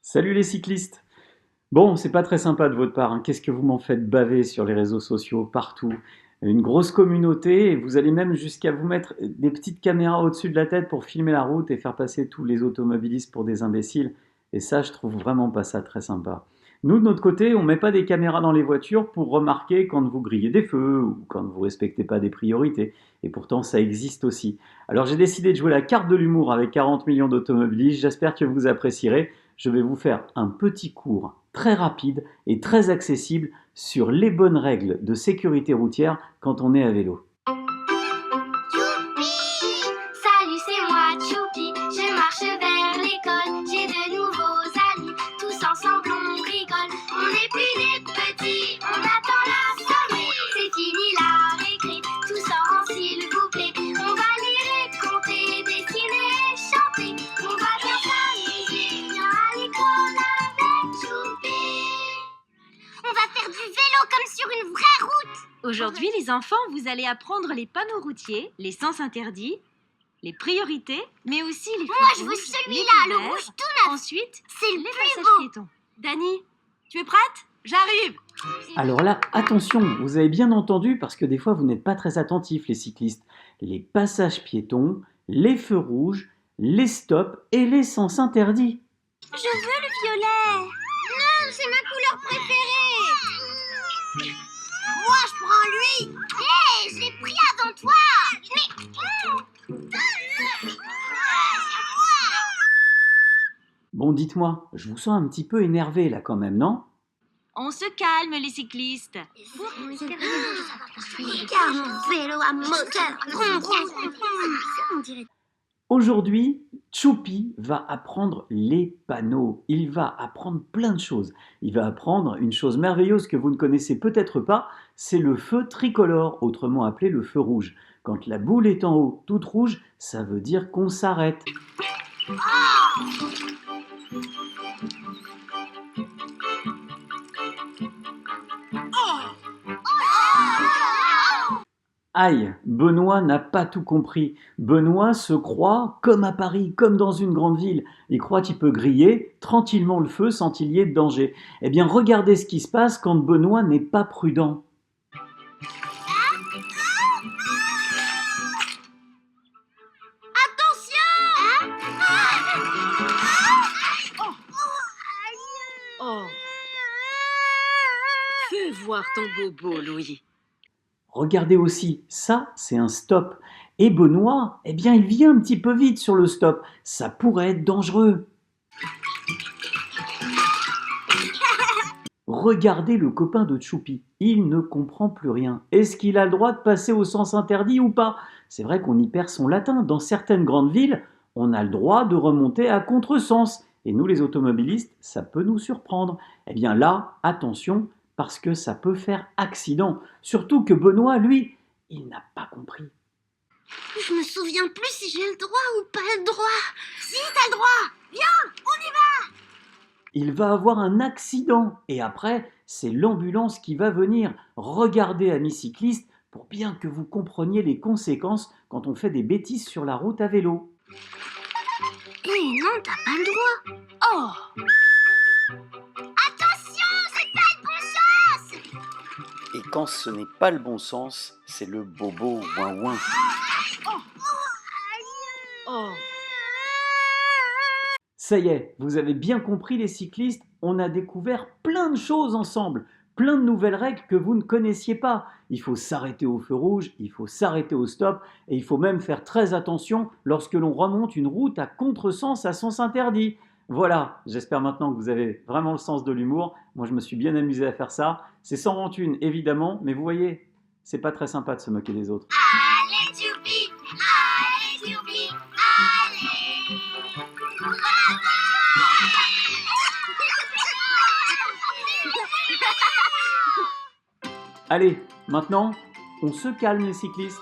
Salut les cyclistes! Bon, c'est pas très sympa de votre part, hein. Qu'est-ce que vous m'en faites baver sur les réseaux sociaux, partout? Une grosse communauté, et vous allez même jusqu'à vous mettre des petites caméras au-dessus de la tête pour filmer la route et faire passer tous les automobilistes pour des imbéciles. Et ça, je trouve vraiment pas ça très sympa. Nous, de notre côté, on met pas des caméras dans les voitures pour remarquer quand vous grillez des feux ou quand vous respectez pas des priorités. Et pourtant, ça existe aussi. Alors j'ai décidé de jouer la carte de l'humour avec 40 millions d'automobilistes. J'espère que vous apprécierez. Je vais vous faire un petit cours très rapide et très accessible sur les bonnes règles de sécurité routière quand on est à vélo. Youpi! Salut, c'est moi, Choupi. Je marche vers l'école. J'ai de nouveaux amis. Tous ensemble, on rigole. On n'est plus des petits. On attend la soirée. C'est fini la récré. Tous en rang, s'il vous plaît. On va lire et compter, dessiner et chanter. On va bien s'amuser. Viens à l'école avec Choupi. On va faire du vélo comme sur une vraie route. Aujourd'hui, les enfants, vous allez apprendre les panneaux routiers, les sens interdits, les priorités, mais aussi les feux Moi, je veux rouges, celui-là, les le feux rouge verts. tout neuf. Ensuite, C'est le les plus passages beau. piétons. Dani, tu es prête? J'arrive. Alors là, attention, vous avez bien entendu parce que des fois vous n'êtes pas très attentifs les cyclistes. Les passages piétons, les feux rouges, les stops et les sens interdits. Je veux le violet. Non, c'est ma couleur préférée. Moi, je prends lui. Hé, je l'ai pris avant toi. Bon, dites-moi, je vous sens un petit peu énervé là quand même, non? On se calme, les cyclistes. Regarde mon vélo à moteur. Aujourd'hui, Choupi va apprendre les panneaux. Il va apprendre plein de choses. Il va apprendre une chose merveilleuse que vous ne connaissez peut-être pas, c'est le feu tricolore, autrement appelé le feu rouge. Quand la boule est en haut, toute rouge, ça veut dire qu'on s'arrête. Aïe, Benoît n'a pas tout compris. Benoît se croit comme à Paris, comme dans une grande ville. Il croit qu'il peut griller tranquillement le feu sans qu'il y ait de danger. Eh bien, regardez ce qui se passe quand Benoît n'est pas prudent. Oh, fais voir ton bobo, Louis. Regardez aussi, ça, c'est un stop. Et Benoît, eh bien, il vient un petit peu vite sur le stop. Ça pourrait être dangereux. Regardez le copain de Choupi. Il ne comprend plus rien. Est-ce qu'il a le droit de passer au sens interdit ou pas? C'est vrai qu'on y perd son latin. Dans certaines grandes villes, on a le droit de remonter à contresens. Et nous, les automobilistes, ça peut nous surprendre. Eh bien là, attention, parce que ça peut faire accident. Surtout que Benoît, lui, il n'a pas compris. Je me souviens plus si j'ai le droit ou pas le droit. Si, t'as le droit. Viens, on y va. Il va avoir un accident et après, c'est l'ambulance qui va venir. Regardez, amis cyclistes, pour bien que vous compreniez les conséquences quand on fait des bêtises sur la route à vélo. Eh non, t'as pas le droit. Oh, Attention, c'est pas le bon sens. Et quand ce n'est pas le bon sens, c'est le bobo ouin-ouin. oh. Ça y est, vous avez bien compris les cyclistes, on a découvert plein de choses ensemble, plein de nouvelles règles que vous ne connaissiez pas. Il faut s'arrêter au feu rouge, il faut s'arrêter au stop et il faut même faire très attention lorsque l'on remonte une route à contresens à sens interdit. Voilà, j'espère maintenant que vous avez vraiment le sens de l'humour. Moi je me suis bien amusé à faire ça. C'est sans rancune évidemment, mais vous voyez, c'est pas très sympa de se moquer des autres. Allez, Choupi. Allez, Choupi. Allez. Allez, maintenant, on se calme les cyclistes.